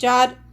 4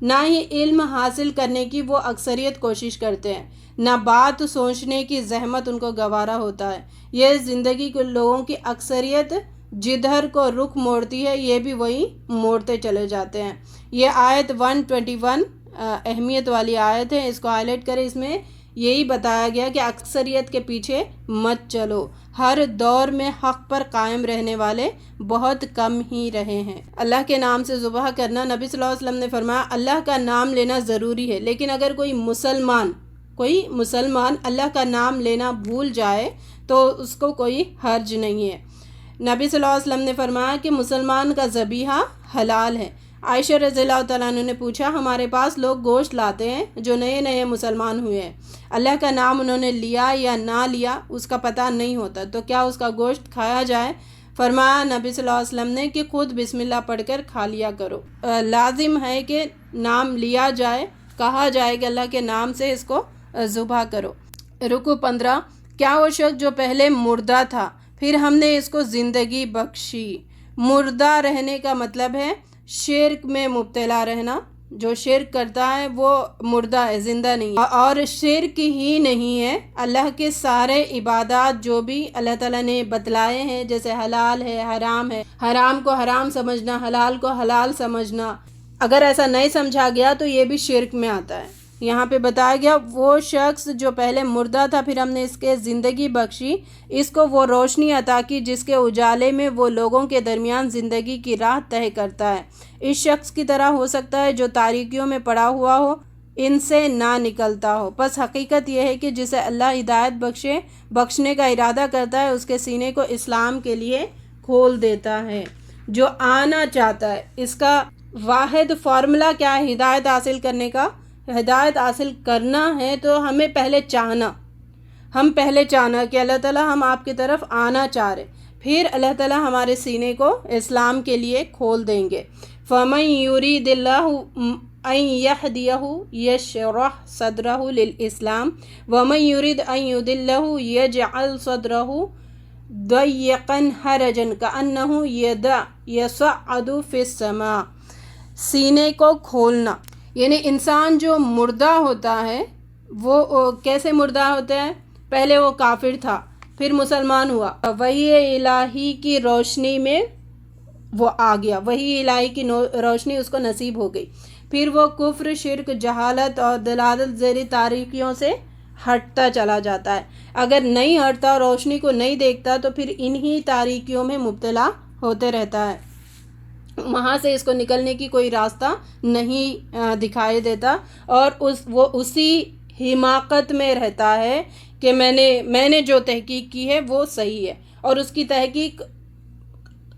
نہ ہی علم حاصل کرنے کی وہ اکثریت کوشش کرتے ہیں، نہ بات سوچنے کی زحمت ان کو گوارا ہوتا ہے۔ یہ زندگی کے لوگوں کی اکثریت جدھر کو رخ موڑتی ہے یہ بھی وہی موڑتے چلے جاتے ہیں۔ یہ آیت 121 اہمیت والی آیت ہے، اس کو ہائی لائٹ کریں۔ اس میں یہی بتایا گیا کہ اکثریت کے پیچھے مت چلو، ہر دور میں حق پر قائم رہنے والے بہت کم ہی رہے ہیں۔ اللہ کے نام سے ذبح کرنا، نبی صلی اللہ علیہ وسلم نے فرمایا اللہ کا نام لینا ضروری ہے، لیکن اگر کوئی مسلمان اللہ کا نام لینا بھول جائے تو اس کو کوئی حرج نہیں ہے۔ نبی صلی اللہ علیہ وسلم نے فرمایا کہ مسلمان کا ذبیحہ حلال ہے۔ عائشہ رضی اللہ تعالیٰ عنہ نے پوچھا، ہمارے پاس لوگ گوشت لاتے ہیں جو نئے نئے مسلمان ہوئے ہیں، اللہ کا نام انہوں نے لیا یا نہ لیا اس کا پتہ نہیں ہوتا، تو کیا اس کا گوشت کھایا جائے؟ فرمایا نبی صلی اللہ علیہ وسلم نے کہ خود بسم اللہ پڑھ کر کھا لیا کرو۔ لازم ہے کہ نام لیا جائے، کہا جائے کہ اللہ کے نام سے اس کو ذبح کرو۔ رکوع 15، کیا وہ شخص جو پہلے مردہ تھا پھر ہم نے اس کو زندگی بخشی؟ مردہ رہنے کا مطلب ہے شرک میں مبتلا رہنا۔ جو شرک کرتا ہے وہ مردہ ہے، زندہ نہیں ہے۔ اور شرک ہی نہیں ہے، اللہ کے سارے عبادات جو بھی اللہ تعالیٰ نے بتلائے ہیں، جیسے حلال ہے، حرام ہے، حرام کو حرام سمجھنا، حلال کو حلال سمجھنا، اگر ایسا نہیں سمجھا گیا تو یہ بھی شرک میں آتا ہے۔ یہاں پہ بتایا گیا وہ شخص جو پہلے مردہ تھا پھر ہم نے اس کے زندگی بخشی، اس کو وہ روشنی عطا کی جس کے اجالے میں وہ لوگوں کے درمیان زندگی کی راہ طے کرتا ہے۔ اس شخص کی طرح ہو سکتا ہے جو تاریکیوں میں پڑا ہوا ہو، ان سے نہ نکلتا ہو۔ بس حقیقت یہ ہے کہ جسے اللہ ہدایت بخشنے کا ارادہ کرتا ہے اس کے سینے کو اسلام کے لیے کھول دیتا ہے۔ جو آنا چاہتا ہے، اس کا واحد فارمولا کیا ہے ہدایت حاصل کرنے کا؟ ہدایت حاصل کرنا ہے تو ہمیں پہلے چاہنا کہ اللہ تعالیٰ ہم آپ کی طرف آنا چاہ رہے، پھر اللہ تعالیٰ ہمارے سینے کو اسلام کے لیے کھول دیں گے۔ فَمَن يُرِيدِ اللَّهُ أَن يَهْدِيَهُ يَشْرَحْ صَدْرَهُ لِلْإِسْلَامِ وَمَن يُرِيدْ أَن يُضِلَّهُ يَجْعَلْ صَدْرَهُ ضَيِّقًا حَرَجًا كَأَنَّهُ يَصَعَّدُ فِي السَّمَاءِ۔ سینے کو کھولنا یعنی انسان جو مردہ ہوتا ہے وہ کیسے مردہ ہوتا ہے؟ پہلے وہ کافر تھا، پھر مسلمان ہوا، وحی الہی کی روشنی میں وہ آ گیا، وحی الہی کی روشنی اس کو نصیب ہو گئی، پھر وہ کفر، شرک، جہالت اور دلالت زیری تاریکیوں سے ہٹتا چلا جاتا ہے۔ اگر نہیں ہٹتا، روشنی کو نہیں دیکھتا تو پھر انہی تاریکیوں میں مبتلا ہوتے رہتا ہے، وہاں سے اس کو نکلنے کی کوئی راستہ نہیں دکھائی دیتا، اور وہ اسی حماقت میں رہتا ہے کہ میں نے جو تحقیق کی ہے وہ صحیح ہے، اور اس کی تحقیق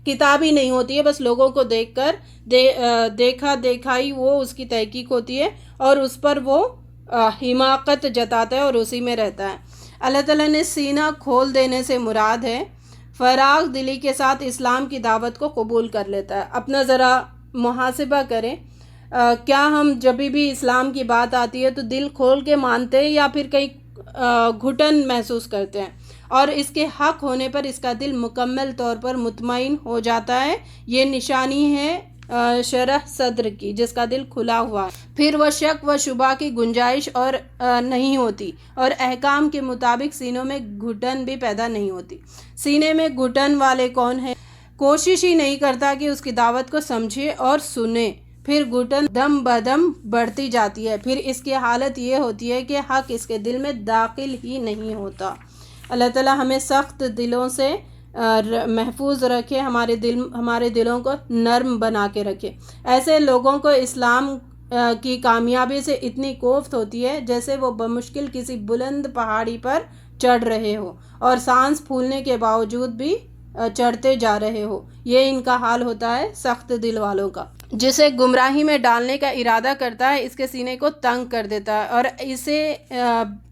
کتابی نہیں ہوتی ہے، بس لوگوں کو دیکھ کر دیکھا دکھائی وہ اس کی تحقیق ہوتی ہے، اور اس پر وہ حماقت جتاتا ہے اور اسی میں رہتا ہے۔ اللہ تعالیٰ نے سینہ کھول دینے سے مراد ہے فراغ دلی کے ساتھ اسلام کی دعوت کو قبول کر لیتا ہے۔ اپنا ذرا محاسبہ کریں، کیا ہم جب بھی اسلام کی بات آتی ہے تو دل کھول کے مانتے ہیں یا پھر کہیں گھٹن محسوس کرتے ہیں، اور اس کے حق ہونے پر اس کا دل مکمل طور پر مطمئن ہو جاتا ہے؟ یہ نشانی ہے شرح صدر کی، جس کا دل کھلا ہوا ہے، پھر وہ شک و شبہ کی گنجائش اور نہیں ہوتی، اور احکام کے مطابق سینوں میں گھٹن بھی پیدا نہیں ہوتی۔ سینے میں گھٹن والے کون ہیں؟ کوشش ہی نہیں کرتا کہ اس کی دعوت کو سمجھے اور سنے، پھر گھٹن دم بدم بڑھتی جاتی ہے، پھر اس کی حالت یہ ہوتی ہے کہ حق اس کے دل میں داخل ہی نہیں ہوتا۔ اللہ تعالیٰ ہمیں سخت دلوں سے محفوظ رکھے، ہمارے دلوں کو نرم بنا کے رکھے۔ ایسے لوگوں کو اسلام کی کامیابی سے اتنی کوفت ہوتی ہے جیسے وہ بمشکل کسی بلند پہاڑی پر چڑھ رہے ہو اور سانس پھولنے کے باوجود بھی چڑھتے جا رہے ہو۔ یہ ان کا حال ہوتا ہے سخت دل والوں کا۔ جسے گمراہی میں ڈالنے کا ارادہ کرتا ہے اس کے سینے کو تنگ کر دیتا ہے اور اسے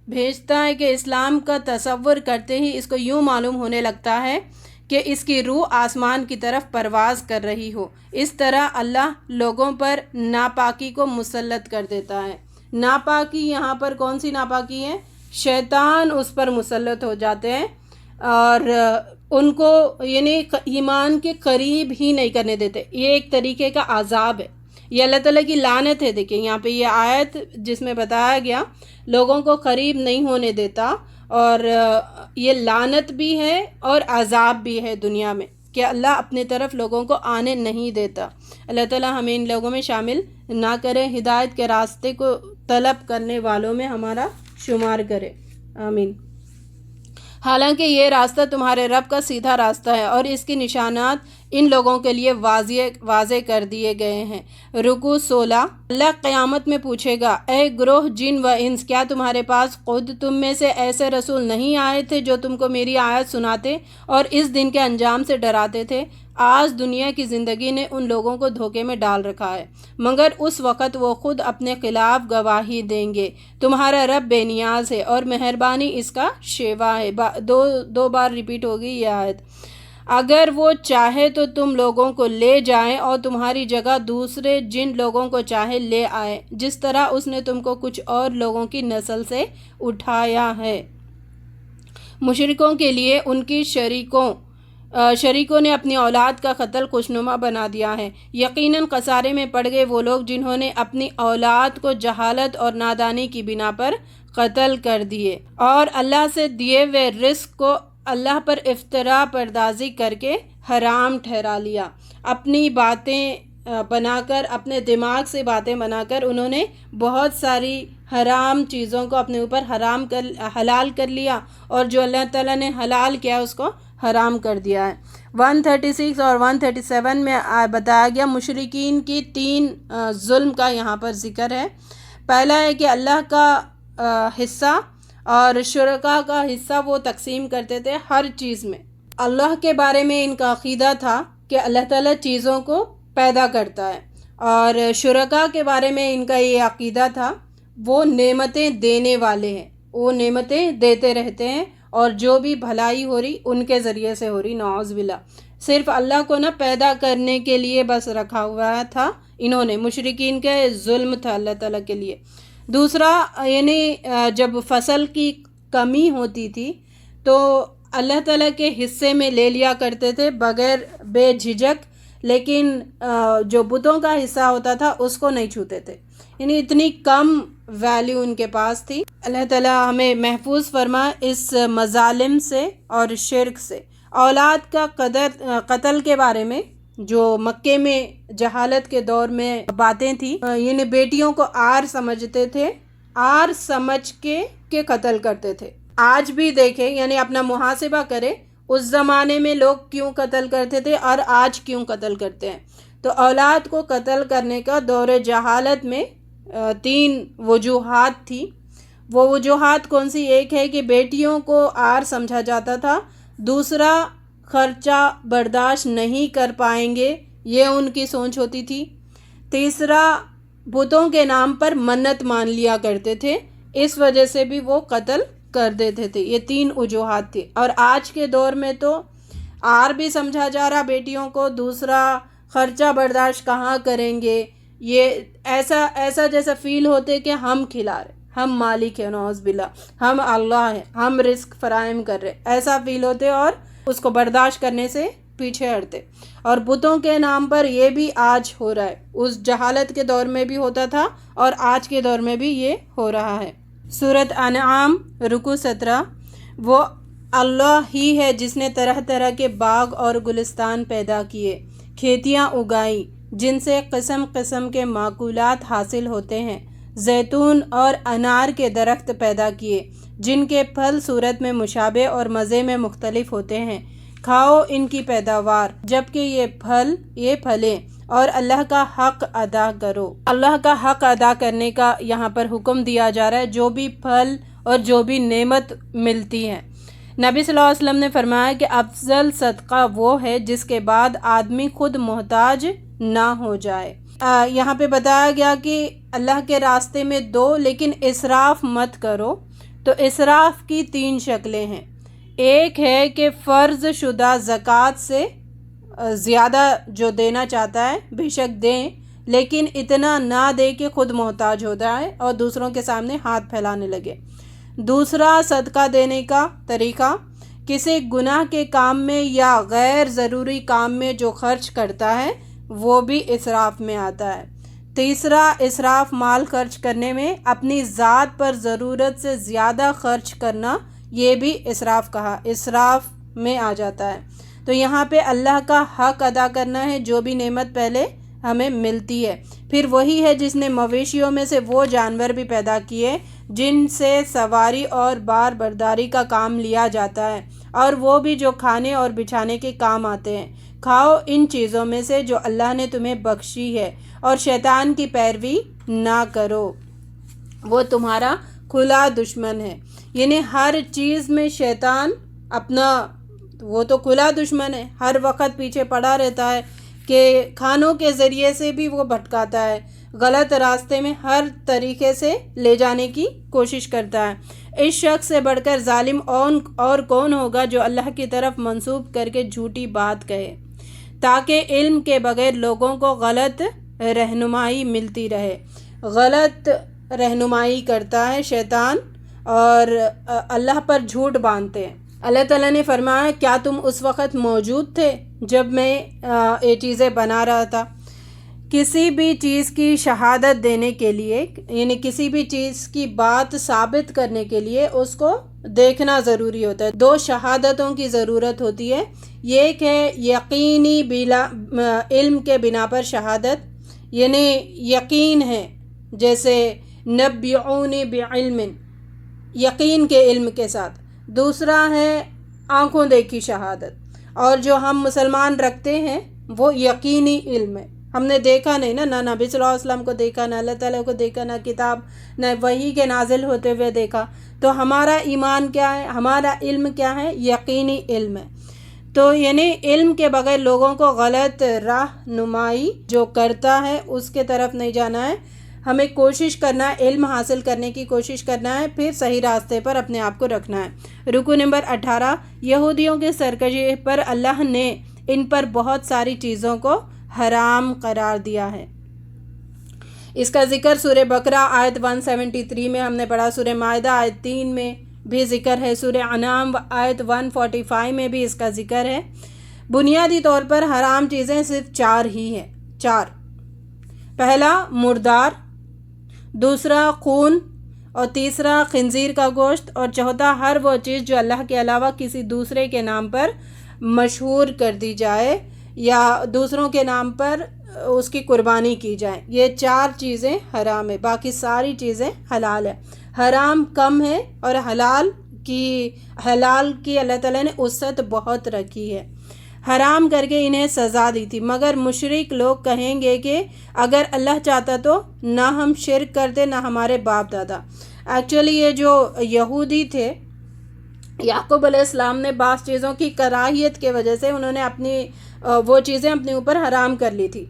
بھیجتا ہے کہ اسلام کا تصور کرتے ہی اس کو یوں معلوم ہونے لگتا ہے کہ اس کی روح آسمان کی طرف پرواز کر رہی ہو۔ اس طرح اللہ لوگوں پر ناپاکی کو مسلط کر دیتا ہے۔ ناپاکی یہاں پر کون سی ناپاکی ہے؟ شیطان اس پر مسلط ہو جاتے ہیں اور ان کو یعنی ایمان کے قریب ہی نہیں کرنے دیتے۔ یہ ایک طریقے کا عذاب ہے، یہ اللہ تعالیٰ کی لعنت ہے۔ دیکھیں یہاں پہ یہ آیت جس میں بتایا گیا لوگوں کو قریب نہیں ہونے دیتا، اور یہ لعنت بھی ہے اور عذاب بھی ہے دنیا میں کہ اللہ اپنے طرف لوگوں کو آنے نہیں دیتا۔ اللہ تعالیٰ ہمیں ان لوگوں میں شامل نہ کرے، ہدایت کے راستے کو طلب کرنے والوں میں ہمارا شمار کرے، آمین۔ حالانکہ یہ راستہ تمہارے رب کا سیدھا راستہ ہے اور اس کی نشانات ان لوگوں کے لیے واضح کر دیے گئے ہیں۔ رکوع 16۔ اللہ قیامت میں پوچھے گا، اے گروہ جن و انس، کیا تمہارے پاس خود تم میں سے ایسے رسول نہیں آئے تھے جو تم کو میری آیت سناتے اور اس دن کے انجام سے ڈراتے تھے؟ آج دنیا کی زندگی نے ان لوگوں کو دھوکے میں ڈال رکھا ہے، مگر اس وقت وہ خود اپنے خلاف گواہی دیں گے۔ تمہارا رب بے نیاز ہے اور مہربانی اس کا شیوا ہے۔ دو بار ریپیٹ ہوگی یہ آیت۔ اگر وہ چاہے تو تم لوگوں کو لے جائیں اور تمہاری جگہ دوسرے جن لوگوں کو چاہے لے آئے، جس طرح اس نے تم کو کچھ اور لوگوں کی نسل سے اٹھایا ہے۔ مشرکوں کے لیے ان کی شریکوں نے اپنی اولاد کا قتل خوشنما بنا دیا ہے۔ یقیناً خسارے میں پڑ گئے وہ لوگ جنہوں نے اپنی اولاد کو جہالت اور نادانی کی بنا پر قتل کر دیے اور اللہ سے دیے ہوئے رزق کو اللہ پر افتراء پردازی کر کے حرام ٹھہرا لیا۔ اپنی باتیں بنا کر، اپنے دماغ سے باتیں بنا کر انہوں نے بہت ساری حرام چیزوں کو اپنے اوپر حلال کر لیا، اور جو اللہ تعالیٰ نے حلال کیا اس کو حرام کر دیا ہے۔ 136 اور 137 میں بتایا گیا مشرکین کی 3 ظلم کا یہاں پر ذکر ہے۔ پہلا ہے کہ اللہ کا حصہ اور شرکا کا حصہ وہ تقسیم کرتے تھے ہر چیز میں۔ اللہ کے بارے میں ان کا عقیدہ تھا کہ اللہ تعالیٰ چیزوں کو پیدا کرتا ہے، اور شرکا کے بارے میں ان کا یہ عقیدہ تھا وہ نعمتیں دینے والے ہیں، وہ نعمتیں دیتے رہتے ہیں اور جو بھی بھلائی ہو رہی ان کے ذریعے سے ہو رہی، نعوذ باللہ۔ صرف اللہ کو نہ پیدا کرنے کے لیے بس رکھا ہوا تھا انہوں نے، مشرکین کے ظلم تھا اللہ تعالیٰ کے لیے۔ دوسرا یعنی جب فصل کی کمی ہوتی تھی تو اللہ تعالیٰ کے حصے میں لے لیا کرتے تھے بغیر بے جھجک، لیکن جو بتوں کا حصہ ہوتا تھا اس کو نہیں چھوتے تھے، یعنی اتنی کم ویلیو ان کے پاس تھی۔ اللہ تعالیٰ ہمیں محفوظ فرما اس مظالم سے اور شرک سے۔ اولاد کا قتل کے بارے میں جو مکے میں جہالت کے دور میں باتیں تھیں، یعنی بیٹیوں کو آر سمجھتے تھے، آر سمجھ کے قتل کرتے تھے۔ آج بھی دیکھیں، یعنی اپنا محاسبہ کریں، اس زمانے میں لوگ کیوں قتل کرتے تھے اور آج کیوں قتل کرتے ہیں۔ تو اولاد کو قتل کرنے کا دور جہالت میں 3 وجوہات تھی۔ وہ وجوہات کون سی؟ ایک ہے کہ بیٹیوں کو آر سمجھا جاتا تھا، دوسرا خرچہ برداشت نہیں کر پائیں گے، یہ ان کی سوچ ہوتی تھی، تیسرا بتوں کے نام پر منت مان لیا کرتے تھے، اس وجہ سے بھی وہ قتل کر دیتے تھے۔ یہ 3 وجوہات تھی۔ اور آج کے دور میں تو آر بھی سمجھا جا رہا بیٹیوں کو، دوسرا خرچہ برداشت کہاں کریں گے، یہ ایسا جیسا فیل ہوتے کہ ہم کھلا رہے، ہم مالک ہیں، نعوذ باللہ، ہم اللہ ہیں، ہم رزق فراہم کر رہے، ایسا فیل ہوتے اور اس کو برداشت کرنے سے پیچھے ہٹتے۔ اور بتوں کے نام پر یہ بھی آج ہو رہا ہے، اس جہالت کے دور میں بھی ہوتا تھا اور آج کے دور میں بھی یہ ہو رہا ہے۔ سورۃ انعام رکوع 17۔ وہ اللہ ہی ہے جس نے طرح طرح کے باغ اور گلستان پیدا کیے، کھیتیاں اگائیں جن سے قسم قسم کے معقولات حاصل ہوتے ہیں، زیتون اور انار کے درخت پیدا کیے جن کے پھل صورت میں مشابہ اور مزے میں مختلف ہوتے ہیں، کھاؤ ان کی پیداوار جب کہ یہ پھلیں، اور اللہ کا حق ادا کرو۔ اللہ کا حق ادا کرنے کا یہاں پر حکم دیا جا رہا ہے، جو بھی پھل اور جو بھی نعمت ملتی ہے۔ نبی صلی اللہ علیہ وسلم نے فرمایا کہ افضل صدقہ وہ ہے جس کے بعد آدمی خود محتاج نہ ہو جائے۔ یہاں پہ بتایا گیا کہ اللہ کے راستے میں دو، لیکن اسراف مت کرو۔ تو اسراف کی 3 شکلیں ہیں۔ ایک ہے کہ فرض شدہ زکوٰۃ سے زیادہ جو دینا چاہتا ہے بے شک دیں، لیکن اتنا نہ دے کہ خود محتاج ہو جائے اور دوسروں کے سامنے ہاتھ پھیلانے لگے۔ دوسرا صدقہ دینے کا طریقہ، کسی گناہ کے کام میں یا غیر ضروری کام میں جو خرچ کرتا ہے وہ بھی اسراف میں آتا ہے۔ تیسرا اسراف مال خرچ کرنے میں، اپنی ذات پر ضرورت سے زیادہ خرچ کرنا، یہ بھی اسراف کہا، اسراف میں آ جاتا ہے۔ تو یہاں پہ اللہ کا حق ادا کرنا ہے، جو بھی نعمت پہلے ہمیں ملتی ہے۔ پھر وہی ہے جس نے مویشیوں میں سے وہ جانور بھی پیدا کیے جن سے سواری اور بار برداری کا کام لیا جاتا ہے، اور وہ بھی جو کھانے اور بچھانے کے کام آتے ہیں۔ کھاؤ ان چیزوں میں سے جو اللہ نے تمہیں بخشی ہے، اور شیطان کی پیروی نہ کرو، وہ تمہارا کھلا دشمن ہے۔ یعنی ہر چیز میں شیطان اپنا، وہ تو کھلا دشمن ہے، ہر وقت پیچھے پڑا رہتا ہے کہ کھانوں کے ذریعے سے بھی وہ بھٹکاتا ہے، غلط راستے میں ہر طریقے سے لے جانے کی کوشش کرتا ہے۔ اس شخص سے بڑھ کر ظالم اور کون ہوگا جو اللہ کی طرف منسوب کر کے جھوٹی بات کہے تاکہ علم کے بغیر لوگوں کو غلط رہنمائی ملتی رہے۔ غلط رہنمائی کرتا ہے شیطان، اور اللہ پر جھوٹ باندھتے ہیں۔ اللہ تعالیٰ نے فرمایا، کیا تم اس وقت موجود تھے جب میں یہ چیزیں بنا رہا تھا؟ کسی بھی چیز کی شہادت دینے کے لیے، یعنی کسی بھی چیز کی بات ثابت کرنے کے لیے اس کو دیکھنا ضروری ہوتا ہے۔ دو شہادتوں کی ضرورت ہوتی ہے، ایک ہے یقینی بلا علم کے بنا پر شہادت، یعنی یقین ہے، جیسے نبئونی بعلم، یقین کے علم کے ساتھ۔ دوسرا ہے آنکھوں دیکھی شہادت، اور جو ہم مسلمان رکھتے ہیں وہ یقینی علم ہے، ہم نے دیکھا نہیں نا، نہ نبی صلی اللہ علیہ وسلم کو دیکھا، نہ اللہ تعالیٰ کو دیکھا، نہ کتاب، نہ وحی کے نازل ہوتے ہوئے دیکھا، تو ہمارا ایمان کیا ہے، ہمارا علم کیا ہے؟ یقینی علم ہے۔ تو یعنی علم کے بغیر لوگوں کو غلط رہنمائی جو کرتا ہے اس کے طرف نہیں جانا ہے، ہمیں کوشش کرنا ہے، علم حاصل کرنے کی کوشش کرنا ہے، پھر صحیح راستے پر اپنے آپ کو رکھنا ہے۔ رکو نمبر 18، یہودیوں کے سرکشی پر اللہ نے ان پر بہت ساری چیزوں کو حرام قرار دیا ہے۔ اس کا ذکر سورہ بقرہ آیت 173 میں ہم نے پڑھا، سورہ مائدہ آیت 3 میں بھی ذکر ہے، سورہ انعام آیت 145 میں بھی اس کا ذکر ہے۔ بنیادی طور پر حرام چیزیں صرف 4 ہی ہیں، 4۔ پہلا مردار، دوسرا خون، اور تیسرا خنزیر کا گوشت، اور چوتھا ہر وہ چیز جو اللہ کے علاوہ کسی دوسرے کے نام پر مشہور کر دی جائے یا دوسروں کے نام پر اس کی قربانی کی جائے۔ یہ 4 چیزیں حرام ہیں، باقی ساری چیزیں حلال ہیں۔ حرام کم ہے اور حلال کی اللہ تعالیٰ نے وسعت بہت رکھی ہے، حرام کر کے انہیں سزا دی تھی۔ مگر مشرک لوگ کہیں گے کہ اگر اللہ چاہتا تو نہ ہم شرک کرتے نہ ہمارے باپ دادا۔ ایکچولی یہ جو یہودی تھے، یعقوب علیہ السلام نے بعض چیزوں کی کراہیت کی وجہ سے انہوں نے اپنی وہ چیزیں اپنے اوپر حرام کر لی تھی،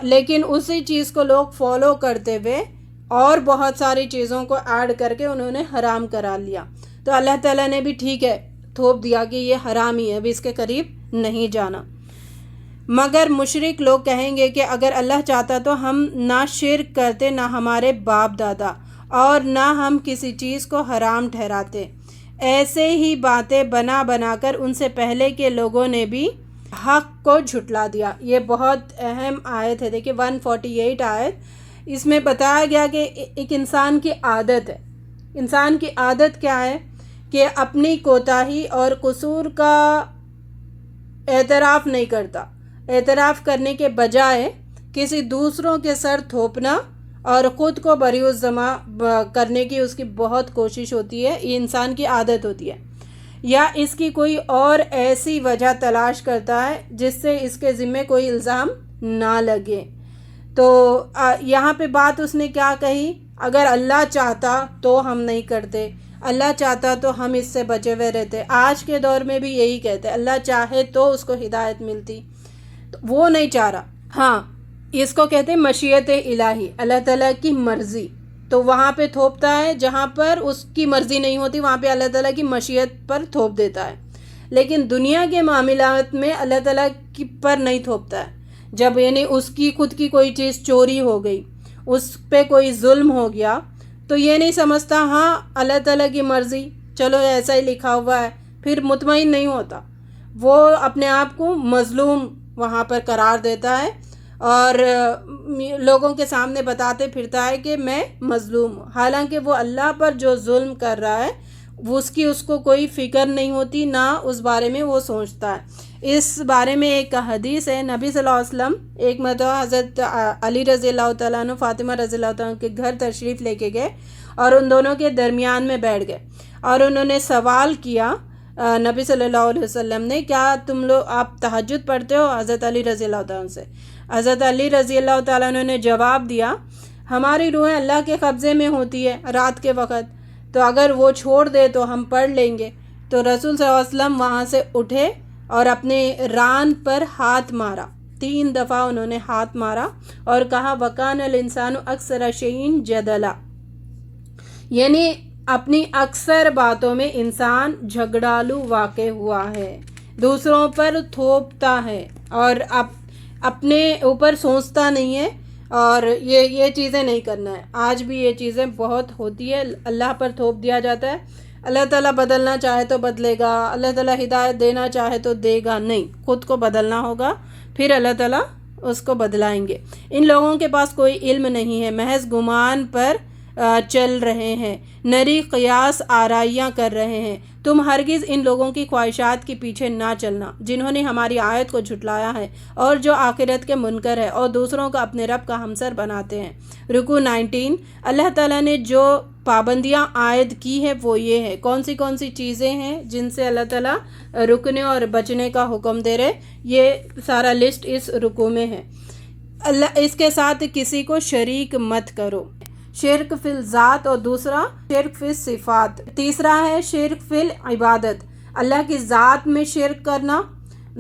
لیکن اسی چیز کو لوگ فالو کرتے ہوئے اور بہت ساری چیزوں کو ایڈ کر کے انہوں نے حرام کرا لیا، تو اللہ تعالیٰ نے بھی ٹھیک ہے تھوپ دیا کہ یہ حرام ہی ہے، ابھی اس کے قریب نہیں جانا۔ مگر مشرک لوگ کہیں گے کہ اگر اللہ چاہتا تو ہم نہ شرک کرتے نہ ہمارے باپ دادا، اور نہ ہم کسی چیز کو حرام ٹھہراتے۔ ایسے ہی باتیں بنا بنا کر ان سے پہلے کے لوگوں نے بھی حق کو جھٹلا دیا۔ یہ بہت اہم آیت ہے، دیکھیں 148 آیت، اس میں بتایا گیا کہ ایک انسان کی عادت ہے۔ انسان کی عادت کیا ہے کہ اپنی کوتاہی اور قصور کا اعتراف نہیں کرتا، اعتراف کرنے کے بجائے کسی دوسروں کے سر تھوپنا اور خود کو بری الذمہ کرنے کی اس کی بہت کوشش ہوتی ہے، یہ انسان کی عادت ہوتی ہے، یا اس کی کوئی اور ایسی وجہ تلاش کرتا ہے جس سے اس کے ذمے کوئی الزام نہ لگے۔ تو یہاں پہ بات اس نے کیا کہی، اگر اللہ چاہتا تو ہم نہیں کرتے، اللہ چاہتا تو ہم اس سے بچے ہوئے رہتے۔ آج کے دور میں بھی یہی کہتے ہیں، اللہ چاہے تو اس کو ہدایت ملتی، تو وہ نہیں چاہ رہا۔ ہاں، اس کو کہتے ہیں مشیت الہی، اللہ تعالیٰ کی مرضی، تو وہاں پہ تھوپتا ہے جہاں پر اس کی مرضی نہیں ہوتی، وہاں پہ اللہ تعالیٰ کی مشیت پر تھوپ دیتا ہے۔ لیکن دنیا کے معاملات میں اللہ تعالیٰ کی پر نہیں تھوپتا ہے۔ جب یعنی اس کی خود کی کوئی چیز چوری ہو گئی، اس پہ کوئی ظلم ہو گیا، تو یہ نہیں سمجھتا ہاں اللہ تعالیٰ کی مرضی، چلو ایسا ہی لکھا ہوا ہے، پھر مطمئن نہیں ہوتا، وہ اپنے آپ کو مظلوم وہاں پر قرار دیتا ہے اور لوگوں کے سامنے بتاتے پھرتا ہے کہ میں مظلوم ہوں، حالانکہ وہ اللہ پر جو ظلم کر رہا ہے اس کو کوئی فکر نہیں ہوتی، نہ اس بارے میں وہ سوچتا ہے۔ اس بارے میں ایک حدیث ہے، نبی صلی اللہ علیہ وسلم ایک مرتبہ حضرت علی رضی اللہ تعالیٰ عنہ فاطمہ رضی اللہ تعالیٰ عنہ کے گھر تشریف لے کے گئے اور ان دونوں کے درمیان میں بیٹھ گئے اور انہوں نے سوال کیا نبی صلی اللہ علیہ وسلم نے، کیا آپ تہجد پڑھتے ہو حضرت علی رضی اللہ تعالیٰ عنہ سے؟ حضرت علی رضی اللہ تعالیٰ عنہ نے جواب دیا، ہماری روحیں اللہ کے قبضے میں ہوتی ہے رات کے وقت، تو اگر وہ چھوڑ دے تو ہم پڑھ لیں گے۔ تو رسول صلی اللہ علیہ وسلم وہاں سے اٹھے اور اپنے ران پر ہاتھ مارا، 3 دفعہ انہوں نے ہاتھ مارا اور کہا وَكَانَ الْإِنسَانُ أَكْثَرَ شَيْءٍ جَدَلًا، یعنی اپنی اکثر باتوں میں انسان جھگڑالو واقع ہوا ہے، دوسروں پر تھوپتا ہے اور اپنے اوپر سوچتا نہیں ہے، اور یہ چیزیں نہیں کرنا ہے۔ آج بھی یہ چیزیں بہت ہوتی ہے، اللہ پر تھوپ دیا جاتا ہے، اللہ تعالیٰ بدلنا چاہے تو بدلے گا، اللہ تعالیٰ ہدایت دینا چاہے تو دے گا، نہیں، خود کو بدلنا ہوگا، پھر اللہ تعالیٰ اس کو بدلائیں گے۔ ان لوگوں کے پاس کوئی علم نہیں ہے، محض گمان پر چل رہے ہیں، نری قیاس آرائیاں کر رہے ہیں۔ تم ہرگز ان لوگوں کی خواہشات کے پیچھے نہ چلنا جنہوں نے ہماری آیت کو جھٹلایا ہے اور جو آخرت کے منکر ہے اور دوسروں کو اپنے رب کا ہمسر بناتے ہیں۔ رکوع 19۔ اللہ تعالیٰ نے جو پابندیاں عائد کی ہے وہ یہ ہے، کون سی چیزیں ہیں جن سے اللہ تعالیٰ رکنے اور بچنے کا حکم دے رہے، یہ سارا لسٹ اس رکوع میں ہے۔ اس کے ساتھ کسی کو شریک مت کرو، شرک فی الذات، اور دوسرا شرک فی الصفات، تیسرا ہے شرک فی العبادت، اللہ کی ذات میں شرک کرنا،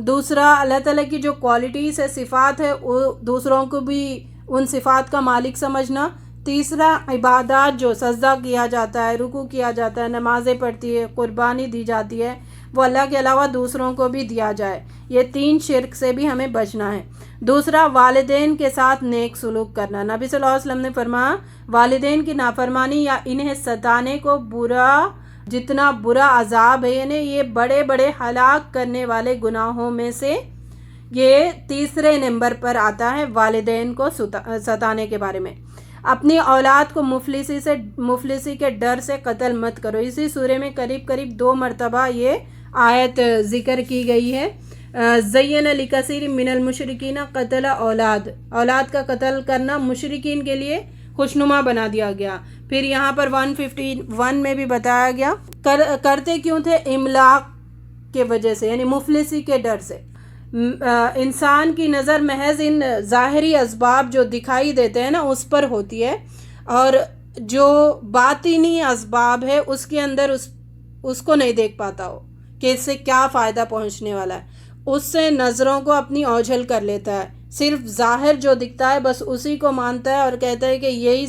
دوسرا اللہ تعالیٰ کی جو کوالٹیز ہے، صفات ہے، وہ دوسروں کو بھی ان صفات کا مالک سمجھنا، تیسرا عبادات جو سجدہ کیا جاتا ہے، رکوع کیا جاتا ہے، نمازیں پڑھتی ہے، قربانی دی جاتی ہے، وہ اللہ کے علاوہ دوسروں کو بھی دیا جائے، یہ 3 شرک سے بھی ہمیں بچنا ہے۔ دوسرا والدین کے ساتھ نیک سلوک کرنا، نبی صلی اللہ علیہ وسلم نے فرمایا والدین کی نافرمانی یا انہیں ستانے کو جتنا برا عذاب ہے، یعنی یہ بڑے بڑے ہلاک کرنے والے گناہوں میں سے یہ تیسرے نمبر پر آتا ہے، والدین کو ستانے کے بارے میں۔ اپنی اولاد کو مفلسی کے ڈر سے قتل مت کرو، اسی سورہ میں قریب 2 مرتبہ یہ آیت ذکر کی گئی ہے۔ زین لکثیر من المشرکین قتل اولاد کا قتل کرنا مشرکین کے لیے خوشنما بنا دیا گیا۔ پھر یہاں پر 151 میں بھی بتایا گیا، کرتے کیوں تھے؟ املاق کے وجہ سے، یعنی مفلسی کے ڈر سے۔ انسان کی نظر محض ان ظاہری اسباب جو دکھائی دیتے ہیں نا اس پر ہوتی ہے، اور جو باطنی اسباب ہے اس کے اندر اس کو نہیں دیکھ پاتا ہو کہ اس سے کیا فائدہ پہنچنے والا ہے، اس سے نظروں کو اپنی اوجھل کر لیتا ہے، صرف ظاہر جو دکھتا ہے بس اسی کو مانتا ہے اور کہتا ہے کہ یہی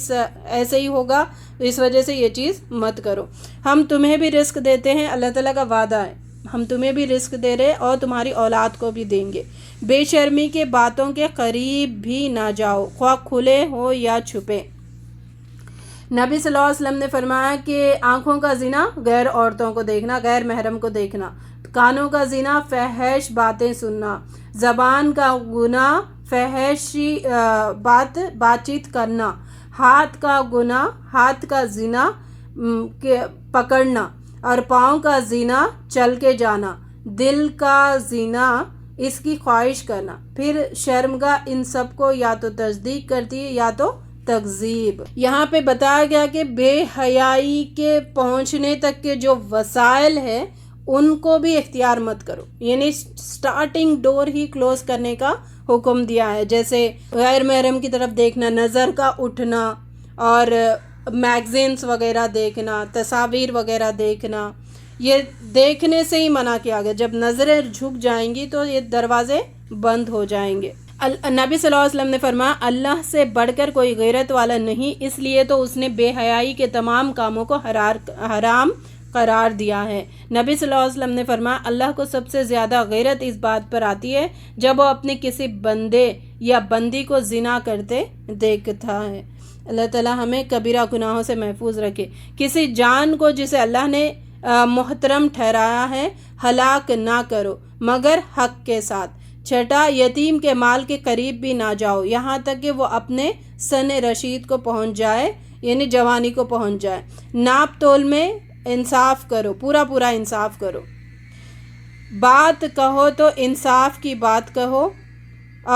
ایسے ہی ہوگا، اس وجہ سے یہ چیز مت کرو۔ ہم تمہیں بھی رزق دیتے ہیں، اللہ تعالیٰ کا وعدہ ہے، ہم تمہیں بھی رزق دے رہے اور تمہاری اولاد کو بھی دیں گے۔ بے شرمی کے باتوں کے قریب بھی نہ جاؤ، خواہ کھلے ہو یا چھپے۔ نبی صلی اللہ علیہ وسلم نے فرمایا کہ آنکھوں کا زنا غیر عورتوں کو دیکھنا، غیر محرم کو دیکھنا، کانوں کا زنا فحش باتیں سننا، زبان کا گناہ فحشی بات چیت کرنا، ہاتھ کا گناہ ہاتھ کا زنا پکڑنا، اور پاؤں کا زنا چل کے جانا، دل کا زنا اس کی خواہش کرنا۔ پھر شرمگاہ ان سب کو یا تو تصدیق کرتی ہے یا تو تکذیب۔ یہاں پہ بتایا گیا کہ بے حیائی کے پہنچنے تک کے جو وسائل ہے ان کو بھی اختیار مت کرو، یعنی سٹارٹنگ ڈور ہی کلوز کرنے کا حکم دیا ہے، جیسے غیر محرم کی طرف دیکھنا، نظر کا اٹھنا، اور میگزینس وغیرہ دیکھنا، تصاویر وغیرہ دیکھنا، یہ دیکھنے سے ہی منع کیا گیا۔ جب نظریں جھک جائیں گی تو یہ دروازے بند ہو جائیں گے۔ نبی صلی اللہ علیہ وسلم نے فرمایا اللہ سے بڑھ کر کوئی غیرت والا نہیں، اس لیے تو اس نے بے حیائی کے تمام کاموں کو حرام قرار دیا ہے۔ نبی صلی اللہ علیہ وسلم نے فرمایا اللہ کو سب سے زیادہ غیرت اس بات پر آتی ہے جب وہ اپنے کسی بندے یا بندی کو زنا کرتے دیکھتا ہے۔ اللہ تعالیٰ ہمیں کبیرہ گناہوں سے محفوظ رکھے۔ کسی جان کو جسے اللہ نے محترم ٹھہرایا ہے ہلاک نہ کرو مگر حق کے ساتھ۔ چھٹا، یتیم کے مال کے قریب بھی نہ جاؤ یہاں تک کہ وہ اپنے سن رشید کو پہنچ جائے، یعنی جوانی کو پہنچ جائے۔ ناپ تول میں انصاف کرو، پورا انصاف کرو۔ بات کہو تو انصاف کی بات کہو،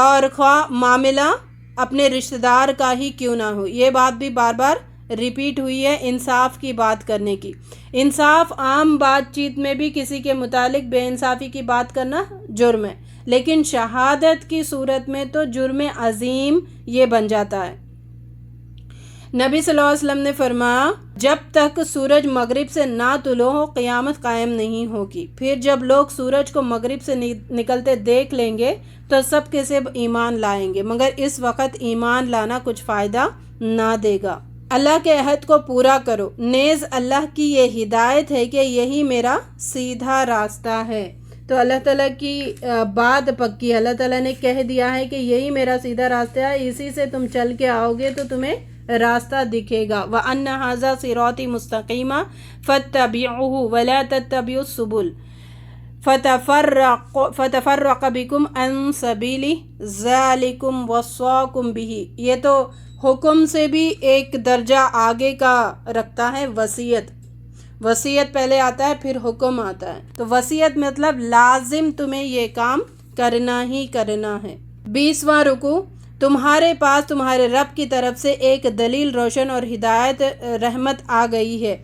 اور خواہ معاملہ اپنے رشتہ دار کا ہی کیوں نہ ہو۔ یہ بات بھی بار بار ریپیٹ ہوئی ہے انصاف کی بات کرنے کی۔ انصاف عام بات چیت میں بھی کسی کے متعلق بے انصافی کی بات کرنا جرم ہے، لیکن شہادت کی صورت میں تو جرم عظیم یہ بن جاتا ہے۔ نبی صلی اللہ علیہ وسلم نے فرمایا، جب تک سورج مغرب سے نہ طلوع ہو قیامت قائم نہیں ہوگی۔ پھر جب لوگ سورج کو مغرب سے نکلتے دیکھ لیں گے تو سب کے سب ایمان لائیں گے، مگر اس وقت ایمان لانا کچھ فائدہ نہ دے گا۔ اللہ کے عہد کو پورا کرو، نیز اللہ کی یہ ہدایت ہے کہ یہی میرا سیدھا راستہ ہے۔ تو اللہ تعالیٰ کی بات پکی، اللہ تعالیٰ نے کہہ دیا ہے کہ یہی میرا سیدھا راستہ ہے، اسی سے تم چل کے آؤ گے تو تمہیں راستہ دکھے گا۔ وَأَنَّ هَذَا صِرَاطِي مُسْتَقِيمًا فَاتَّبِعُوهُ وَلَا تَتَّبِعُوا السُّبُلَ فَتَفَرَّقَ بِكُمْ عَنْ سَبِيلِهِ ذَلِكُمْ وَصَّاكُمْ بِهِ۔ یہ تو حکم سے بھی ایک درجہ آگے کا رکھتا ہے، وصیت پہلے آتا ہے پھر حکم آتا ہے۔ تو وصیت مطلب لازم تمہیں یہ کام کرنا ہی کرنا ہے۔ 20واں رکوع، تمہارے پاس تمہارے رب کی طرف سے ایک دلیل روشن اور ہدایت رحمت آ گئی ہے،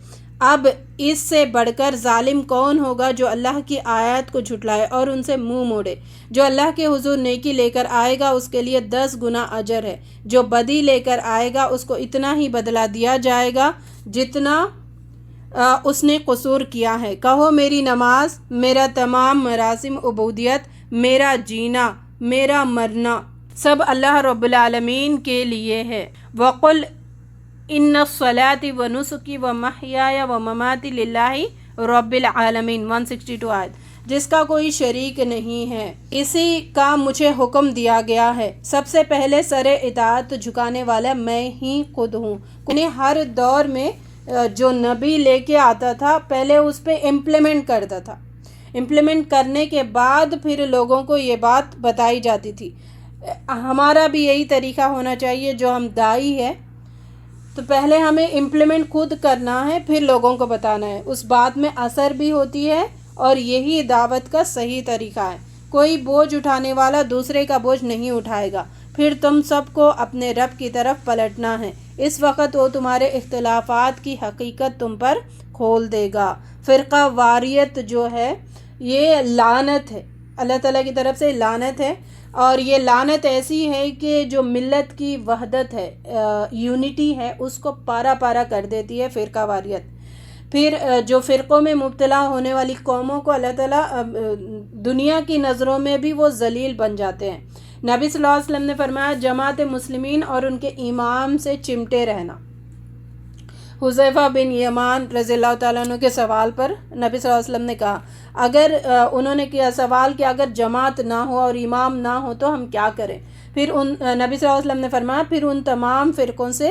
اب اس سے بڑھ کر ظالم کون ہوگا جو اللہ کی آیات کو جھٹلائے اور ان سے منہ موڑے۔ جو اللہ کے حضور نیکی لے کر آئے گا اس کے لیے 10 گنا اجر ہے، جو بدی لے کر آئے گا اس کو اتنا ہی بدلہ دیا جائے گا جتنا اس نے قصور کیا ہے۔ کہو میری نماز، میرا تمام مراسم عبودیت، میرا جینا، میرا مرنا سب اللہ رب العالمین کے لیے ہے۔ وَقُلْ إِنَّ الصَّلَاةِ وَنُسُكِي وَمَحْيَايَ وَمَمَاتِي لِلَّهِ رَبِّ الْعَالَمِينَ 162 آیت، جس کا کوئی شریک نہیں ہے، اسی کا مجھے حکم دیا گیا ہے، سب سے پہلے سر اطاعت جھکانے والا میں ہی خود ہوں۔ یعنی ہر دور میں جو نبی لے کے آتا تھا پہلے اس پہ امپلیمنٹ کرتا تھا، امپلیمنٹ کرنے کے بعد پھر لوگوں کو یہ بات بتائی جاتی تھی۔ ہمارا بھی یہی طریقہ ہونا چاہیے، جو ہم داعی ہے تو پہلے ہمیں امپلیمنٹ خود کرنا ہے، پھر لوگوں کو بتانا ہے، اس بات میں اثر بھی ہوتی ہے، اور یہی دعوت کا صحیح طریقہ ہے۔ کوئی بوجھ اٹھانے والا دوسرے کا بوجھ نہیں اٹھائے گا، پھر تم سب کو اپنے رب کی طرف پلٹنا ہے، اس وقت وہ تمہارے اختلافات کی حقیقت تم پر کھول دے گا۔ فرقہ واریت جو ہے یہ لعنت ہے، اللہ تعالیٰ کی طرف سے لعنت ہے، اور یہ لعنت ایسی ہے کہ جو ملت کی وحدت ہے، یونٹی ہے، اس کو پارا پارا کر دیتی ہے فرقہ واریت۔ پھر جو فرقوں میں مبتلا ہونے والی قوموں کو اللہ تعالیٰ دنیا کی نظروں میں بھی وہ ذلیل بن جاتے ہیں۔ نبی صلی اللہ علیہ وسلم نے فرمایا، جماعت مسلمین اور ان کے امام سے چمٹے رہنا۔ حذیفہ بن یمان رضی اللہ تعالیٰ عنہ کے سوال پر نبی صلی اللہ علیہ وسلم نے کہا، اگر انہوں نے کیا سوال کہ اگر جماعت نہ ہو اور امام نہ ہو تو ہم کیا کریں؟ پھر نبی صلی اللہ علیہ وسلم نے فرمایا، پھر ان تمام فرقوں سے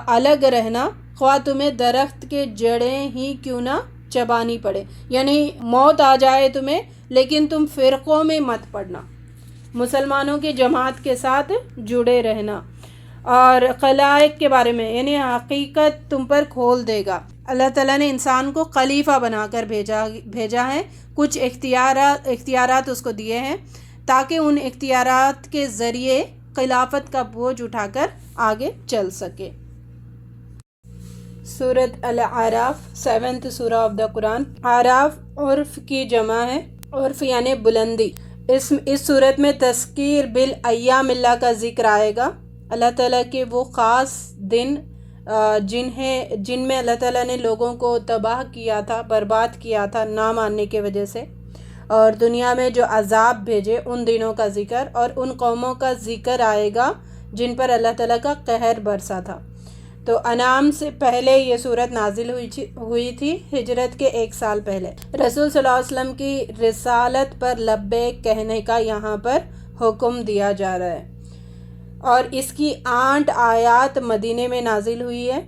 الگ رہنا، خواہ تمہیں درخت کے جڑیں ہی کیوں نہ چبانی پڑے، یعنی موت آ جائے تمہیں لیکن تم فرقوں میں مت پڑنا، مسلمانوں کی جماعت کے ساتھ جڑے رہنا۔ اور خلائق کے بارے میں یعنی حقیقت تم پر کھول دے گا۔ اللہ تعالیٰ نے انسان کو خلیفہ بنا کر بھیجا ہے، کچھ اختیارات اس کو دیے ہیں تاکہ ان اختیارات کے ذریعے خلافت کا بوجھ اٹھا کر آگے چل سکے۔ سورۃ الاعراف 7th سورہ آف دا قرآن۔ اعراف عرف کی جمع ہے، عرف یعنی بلندی۔ اس سورت میں تذکیر بالایام اللہ کا ذکر آئے گا، اللہ تعالیٰ کے وہ خاص دن جن میں اللہ تعالیٰ نے لوگوں کو تباہ کیا تھا، برباد کیا تھا نہ ماننے کی وجہ سے، اور دنیا میں جو عذاب بھیجے ان دنوں کا ذکر، اور ان قوموں کا ذکر آئے گا جن پر اللہ تعالیٰ کا قہر برسا تھا۔ تو انعام سے پہلے یہ صورت نازل ہوئی تھی، ہجرت کے 1 سال پہلے۔ رسول صلی اللہ علیہ وسلم کی رسالت پر لبیک کہنے کا یہاں پر حکم دیا جا رہا ہے، اور اس کی 8 آیات مدینے میں نازل ہوئی ہے،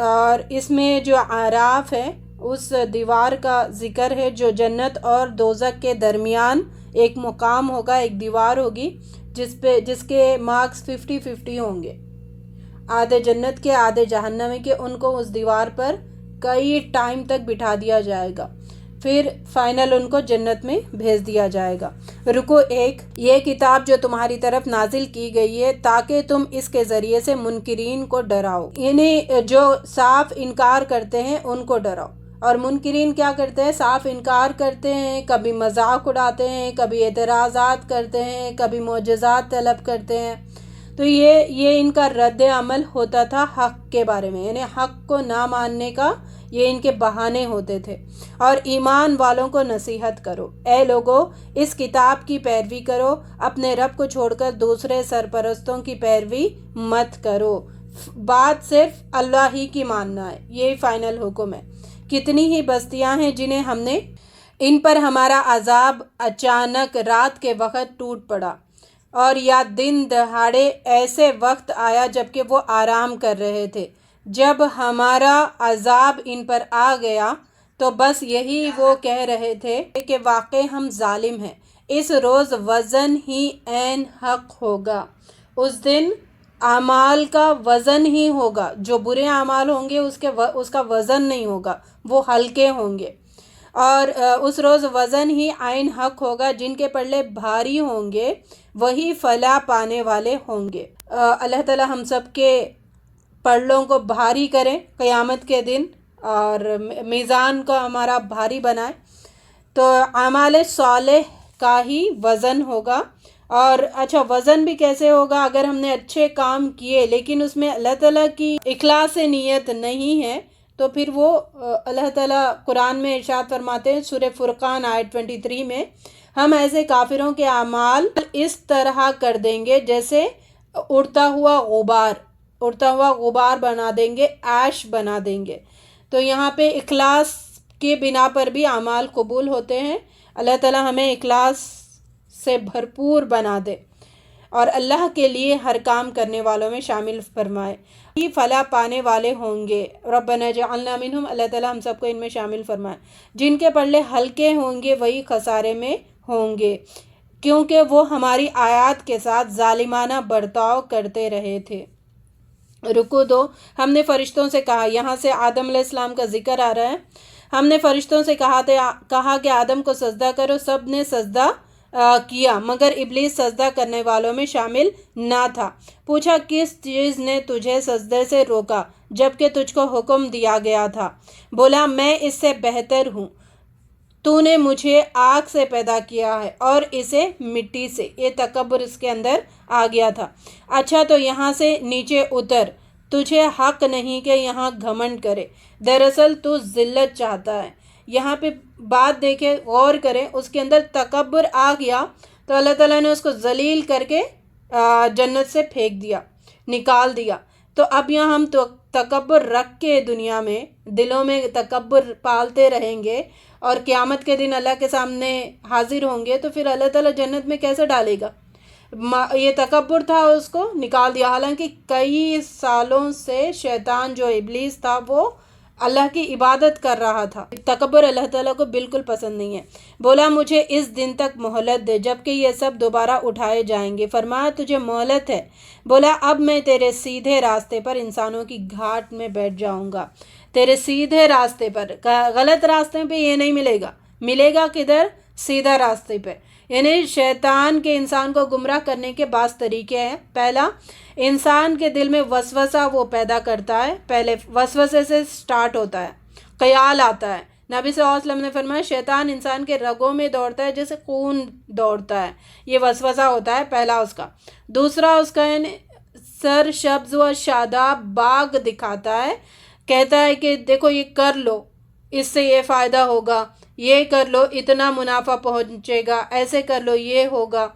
اور اس میں جو اعراف ہے اس دیوار کا ذکر ہے جو جنت اور دوزخ کے درمیان ایک مقام ہوگا، ایک دیوار ہوگی جس کے مارکس 50-50 ہوں گے، آدھے جنت کے آدھے جہنم کے. ان کو اس دیوار پر کئی ٹائم تک بٹھا دیا جائے گا، پھر فائنل ان کو جنت میں بھیج دیا جائے گا. رکو 1، یہ کتاب جو تمہاری طرف نازل کی گئی ہے تاکہ تم اس کے ذریعے سے منکرین کو ڈراؤ، یعنی جو صاف انکار کرتے ہیں ان کو ڈراؤ. اور منکرین کیا کرتے ہیں؟ صاف انکار کرتے ہیں، کبھی مذاق اڑاتے ہیں، کبھی اعتراضات کرتے ہیں، کبھی معجزات طلب کرتے ہیں. تو یہ ان کا رد عمل ہوتا تھا حق کے بارے میں، یعنی حق کو نہ ماننے کا یہ ان کے بہانے ہوتے تھے. اور ایمان والوں کو نصیحت کرو، اے لوگو اس کتاب کی پیروی کرو، اپنے رب کو چھوڑ کر دوسرے سرپرستوں کی پیروی مت کرو، بات صرف اللہ ہی کی ماننا ہے. یہ فائنل حکم ہے. کتنی ہی بستیاں ہیں جنہیں ہم نے ان پر ہمارا عذاب اچانک رات کے وقت ٹوٹ پڑا، اور یا دن دہاڑے ایسے وقت آیا جبکہ وہ آرام کر رہے تھے. جب ہمارا عذاب ان پر آ گیا تو بس یہی وہ کہہ رہے تھے کہ واقعی ہم ظالم ہیں. اس روز وزن ہی عین حق ہوگا. اس دن اعمال کا وزن ہی ہوگا. جو برے اعمال ہوں گے اس کا وزن نہیں ہوگا، وہ ہلکے ہوں گے. اور اس روز وزن ہی عین حق ہوگا. جن کے پلڑے بھاری ہوں گے وہی فلاح پانے والے ہوں گے. اللہ تعالی ہم سب کے پلڑوں کو بھاری کریں قیامت کے دن، اور میزان کو ہمارا بھاری بنائے. تو اعمال صالح کا ہی وزن ہوگا. اور اچھا، وزن بھی کیسے ہوگا؟ اگر ہم نے اچھے کام کیے لیکن اس میں اللہ تعالیٰ کی اخلاص نیت نہیں ہے تو پھر وہ اللہ تعالیٰ قرآن میں ارشاد فرماتے ہیں سورہ فرقان آیت 23 میں، ہم ایسے کافروں کے اعمال اس طرح کر دیں گے جیسے اڑتا ہوا غبار بنا دیں گے، ایش بنا دیں گے. تو یہاں پہ اخلاص کی بنا پر بھی اعمال قبول ہوتے ہیں. اللہ تعالیٰ ہمیں اخلاص سے بھرپور بنا دے اور اللہ کے لیے ہر کام کرنے والوں میں شامل فرمائے. یہ فلاح پانے والے ہوں گے. ربنا جعلنا منہم، اللہ تعالیٰ ہم سب کو ان میں شامل فرمائے. جن کے پلڑے ہلکے ہوں گے وہی خسارے میں ہوں گے، کیونکہ وہ ہماری آیات کے ساتھ ظالمانہ برتاؤ کرتے رہے تھے. رکو 2، ہم نے فرشتوں سے کہا، یہاں سے آدم علیہ السلام کا ذکر آ رہا ہے. ہم نے فرشتوں سے کہا کہ آدم کو سجدہ کرو، سب نے سجدہ کیا مگر ابلیس سجدہ کرنے والوں میں شامل نہ تھا. پوچھا کس چیز نے تجھے سجدے سے روکا جبکہ تجھ کو حکم دیا گیا تھا؟ بولا میں اس سے بہتر ہوں، تو نے مجھے آگ سے پیدا کیا ہے اور اسے مٹی سے. یہ تکبر اس کے اندر آ گیا تھا. اچھا تو یہاں سے نیچے اتر، تجھے حق نہیں کہ یہاں گھمنڈ کرے، دراصل تو ذلت چاہتا ہے. یہاں پہ بات دیکھیں، غور کریں، اس کے اندر تکبر آ گیا تو اللہ تعالیٰ نے اس کو ذلیل کر کے جنت سے پھینک دیا، نکال دیا. تو اب یہاں ہم تو تکبر رکھ کے دنیا میں دلوں میں تکبر پالتے رہیں گے اور قیامت کے دن اللہ کے سامنے حاضر ہوں گے تو پھر اللہ تعالیٰ جنت میں کیسے ڈالے گا؟ یہ تکبر تھا، اس کو نکال دیا. حالانکہ کئی سالوں سے شیطان جو ابلیس تھا وہ اللہ کی عبادت کر رہا تھا. تکبر اللہ تعالیٰ کو بالکل پسند نہیں ہے. بولا مجھے اس دن تک مہلت دے جبکہ یہ سب دوبارہ اٹھائے جائیں گے. فرمایا تجھے مہلت ہے. بولا اب میں تیرے سیدھے راستے پر انسانوں کی گھاٹ میں بیٹھ جاؤں گا. تیرے سیدھے راستے پر، غلط راستے پہ یہ نہیں ملے گا. ملے گا کدھر؟ سیدھا راستے پہ. یعنی شیطان کے انسان کو گمراہ کرنے کے بعض طریقے ہیں. پہلا، انسان کے دل میں وسوسہ وہ پیدا کرتا ہے. پہلے وسوسے سے سٹارٹ ہوتا ہے، خیال آتا ہے. نبی صلی اللہ علیہ وسلم نے فرمایا شیطان انسان کے رگوں میں دوڑتا ہے جیسے خون دوڑتا ہے. یہ وسوسہ ہوتا ہے پہلا اس کا. دوسرا اس کا سر سبز و شاداب باغ دکھاتا ہے، کہتا ہے کہ دیکھو یہ کر لو، اس سے یہ فائدہ ہوگا، یہ کر لو اتنا منافع پہنچے گا، ایسے کر لو یہ ہوگا.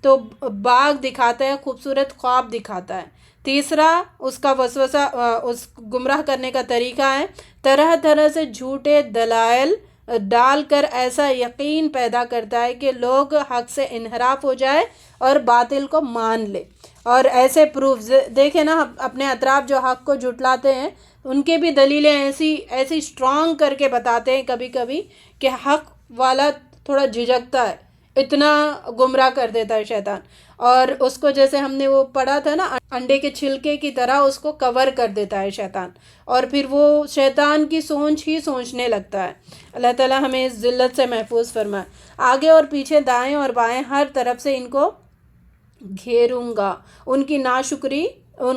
تو باغ دکھاتا ہے، خوبصورت خواب دکھاتا ہے. تیسرا اس کا وسوسہ، اس گمراہ کرنے کا طریقہ ہے طرح طرح سے جھوٹے دلائل ڈال کر ایسا یقین پیدا کرتا ہے کہ لوگ حق سے انحراف ہو جائے اور باطل کو مان لے. اور ایسے پروف دیکھیں نا، اپنے اطراف جو حق کو جھٹلاتے ہیں ان کے بھی دلیلیں ایسی اسٹرانگ کر کے بتاتے ہیں کبھی کبھی کہ حق والا تھوڑا جھجکتا ہے، اتنا گمراہ کر دیتا ہے شیطان. اور اس کو جیسے ہم نے وہ پڑھا تھا نا انڈے کے چھلکے کی طرح اس کو کور کر دیتا ہے شیطان, اور پھر وہ شیطان کی سوچ ہی سوچنے لگتا ہے. اللہ تعالیٰ ہمیں اس ذلت سے محفوظ فرمائے. آگے اور پیچھے دائیں اور بائیں ہر طرف سے ان کو گھیروں گا, ان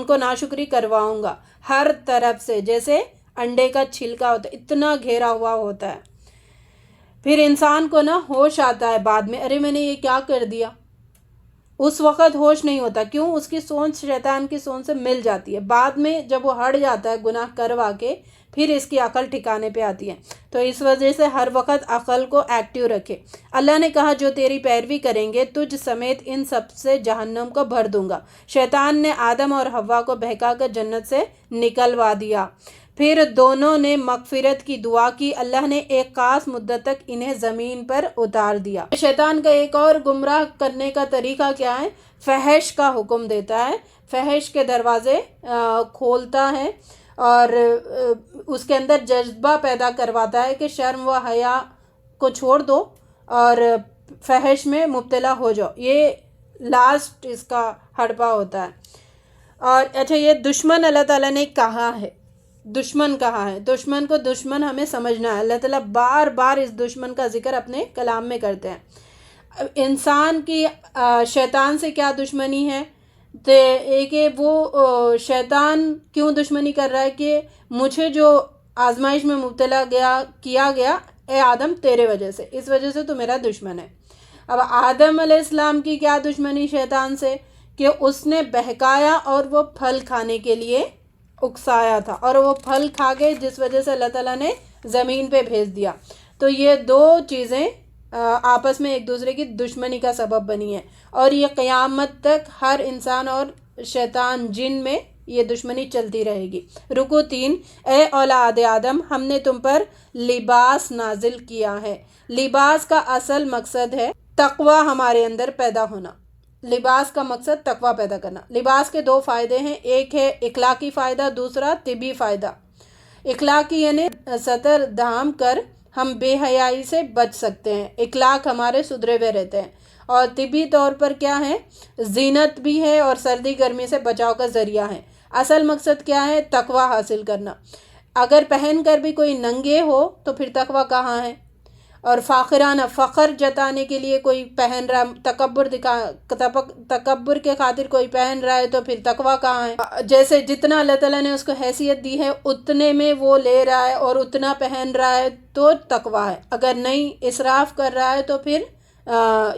کو ناشکری کرواؤں گا ہر طرف سے, جیسے انڈے کا چھلکا ہوتا ہے اتنا گھیرا ہوا ہوتا ہے. پھر انسان کو نا ہوش آتا ہے بعد میں, ارے میں نے یہ کیا کر دیا. اس وقت ہوش نہیں ہوتا, کیوں؟ اس کی سوچ شیطان کی سوچ سے مل جاتی ہے. بعد میں جب وہ ہٹ جاتا ہے گناہ کروا کے, پھر اس کی عقل ٹھکانے پہ آتی ہے. تو اس وجہ سے ہر وقت عقل کو ایکٹیو رکھے. اللہ نے کہا جو تیری پیروی کریں گے تجھ سمیت ان سب سے جہنم کو بھر دوں گا. شیطان نے آدم اور حوا کو بہکا کر جنت سے نکلوا دیا. پھر دونوں نے مغفرت کی دعا کی. اللہ نے ایک خاص مدت تک انہیں زمین پر اتار دیا. شیطان کا ایک اور گمراہ کرنے کا طریقہ کیا ہے؟ فحش کا حکم دیتا ہے, فحش کے دروازے کھولتا ہے اور اس کے اندر جذبہ پیدا کرواتا ہے کہ شرم و حیا کو چھوڑ دو اور فحش میں مبتلا ہو جاؤ. یہ لاسٹ اس کا ہڑپا ہوتا ہے. اور اچھا, یہ دشمن اللہ تعالیٰ نے کہا ہے, دشمن کہا ہے. دشمن کو دشمن ہمیں سمجھنا ہے. اللہ تعالیٰ بار بار اس دشمن کا ذکر اپنے کلام میں کرتے ہیں. انسان کی شیطان سے کیا دشمنی ہے؟ تو ایک وہ شیطان کیوں دشمنی کر رہا ہے کہ مجھے جو آزمائش میں مبتلا کیا گیا اے آدم تیرے وجہ سے, اس وجہ سے تو میرا دشمن ہے. اب آدم علیہ السلام کی کیا دشمنی شیطان سے؟ کہ اس نے بہکایا اور وہ پھل کھانے کے لیے اکسایا تھا, اور وہ پھل کھا گئے جس وجہ سے اللہ تعالیٰ نے زمین پہ بھیج دیا. تو یہ دو چیزیں آپس میں ایک دوسرے کی دشمنی کا سبب بنی ہے, اور یہ قیامت تک ہر انسان اور شیطان جن میں یہ دشمنی چلتی رہے گی. رکو 3. اے اولاد آدم, ہم نے تم پر لباس نازل کیا ہے. لباس کا اصل مقصد ہے تقوی ہمارے اندر پیدا ہونا. لباس کا مقصد تقوی پیدا کرنا. لباس کے 2 فائدے ہیں, ایک ہے اخلاقی فائدہ, دوسرا طبی فائدہ. اخلاقی یعنی ستر دھام کر ہم بے حیائی سے بچ سکتے ہیں, اخلاق ہمارے سدھرے ہوئے رہتے ہیں. اور طبی طور پر کیا ہے؟ زینت بھی ہے اور سردی گرمی سے بچاؤ کا ذریعہ ہے. اصل مقصد کیا ہے؟ تقوی حاصل کرنا. اگر پہن کر بھی کوئی ننگے ہو تو پھر تقوی کہاں ہے؟ اور فاخرانہ فخر جتانے کے لیے کوئی پہن رہا, تکبر کے خاطر کوئی پہن رہا ہے تو پھر تقوی کہاں ہے؟ جیسے جتنا اللہ تعالیٰ نے اس کو حیثیت دی ہے اتنے میں وہ لے رہا ہے اور اتنا پہن رہا ہے تو تقوی ہے. اگر نہیں اسراف کر رہا ہے تو پھر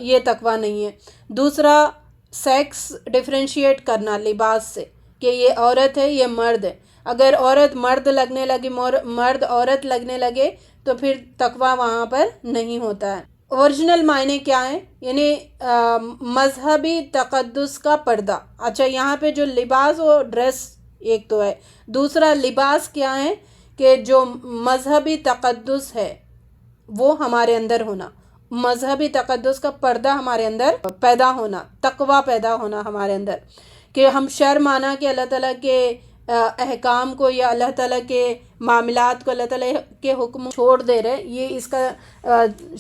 یہ تقوی نہیں ہے. دوسرا, سیکس ڈفرینشیٹ کرنا لباس سے, کہ یہ عورت ہے یہ مرد ہے. اگر عورت مرد لگنے لگے, مرد عورت لگنے لگے تو پھر تقوی وہاں پر نہیں ہوتا ہے. اوریجنل معنی کیا ہے؟ یعنی مذہبی تقدس کا پردہ. اچھا, یہاں پہ جو لباس و ڈریس ایک تو ہے, دوسرا لباس کیا ہے کہ جو مذہبی تقدس ہے وہ ہمارے اندر ہونا, مذہبی تقدس کا پردہ ہمارے اندر پیدا ہونا, تقوی پیدا ہونا ہمارے اندر, کہ ہم شرمانا کہ اللہ تعالیٰ کے احکام کو یا اللہ تعالیٰ کے معاملات کو اللہ تعالیٰ کے حکم چھوڑ دے رہے, یہ اس کا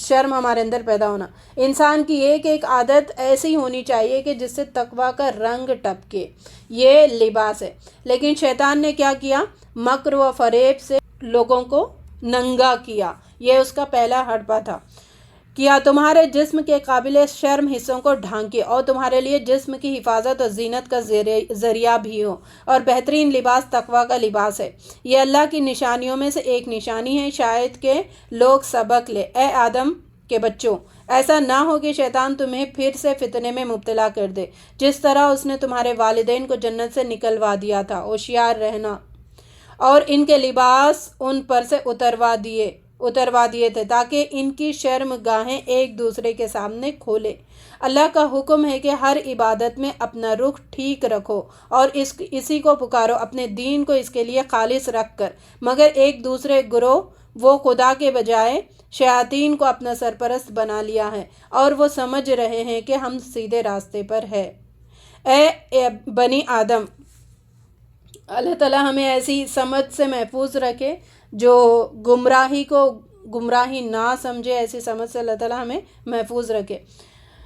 شرم ہمارے اندر پیدا ہونا. انسان کی ایک عادت ایسی ہونی چاہیے کہ جس سے تقوی کا رنگ ٹپکے, یہ لباس ہے. لیکن شیطان نے کیا کیا؟ مکر و فریب سے لوگوں کو ننگا کیا, یہ اس کا پہلا ہڑپا تھا. کیا تمہارے جسم کے قابل شرم حصوں کو ڈھانکے اور تمہارے لیے جسم کی حفاظت اور زینت کا ذریعہ بھی ہو, اور بہترین لباس تقوی کا لباس ہے. یہ اللہ کی نشانیوں میں سے ایک نشانی ہے, شاید کہ لوگ سبق لے. اے آدم کے بچوں, ایسا نہ ہو کہ شیطان تمہیں پھر سے فتنے میں مبتلا کر دے جس طرح اس نے تمہارے والدین کو جنت سے نکلوا دیا تھا. ہوشیار رہنا. اور ان کے لباس ان پر سے اتروا دیے تھے تاکہ ان کی شرم گاہیں ایک دوسرے کے سامنے کھولے. اللہ کا حکم ہے کہ ہر عبادت میں اپنا رخ ٹھیک رکھو اور اسی کو پکارو, اپنے دین کو اس کے لیے خالص رکھ کر. مگر ایک دوسرے گروہ وہ خدا کے بجائے شیاطین کو اپنا سرپرست بنا لیا ہے اور وہ سمجھ رہے ہیں کہ ہم سیدھے راستے پر ہے. اے بنی آدم, اللہ تعالیٰ ہمیں ایسی سمجھ سے محفوظ رکھے جو گمراہی کو گمراہی نہ سمجھے, ایسی سمجھ سے اللہ تعالیٰ ہمیں محفوظ رکھے.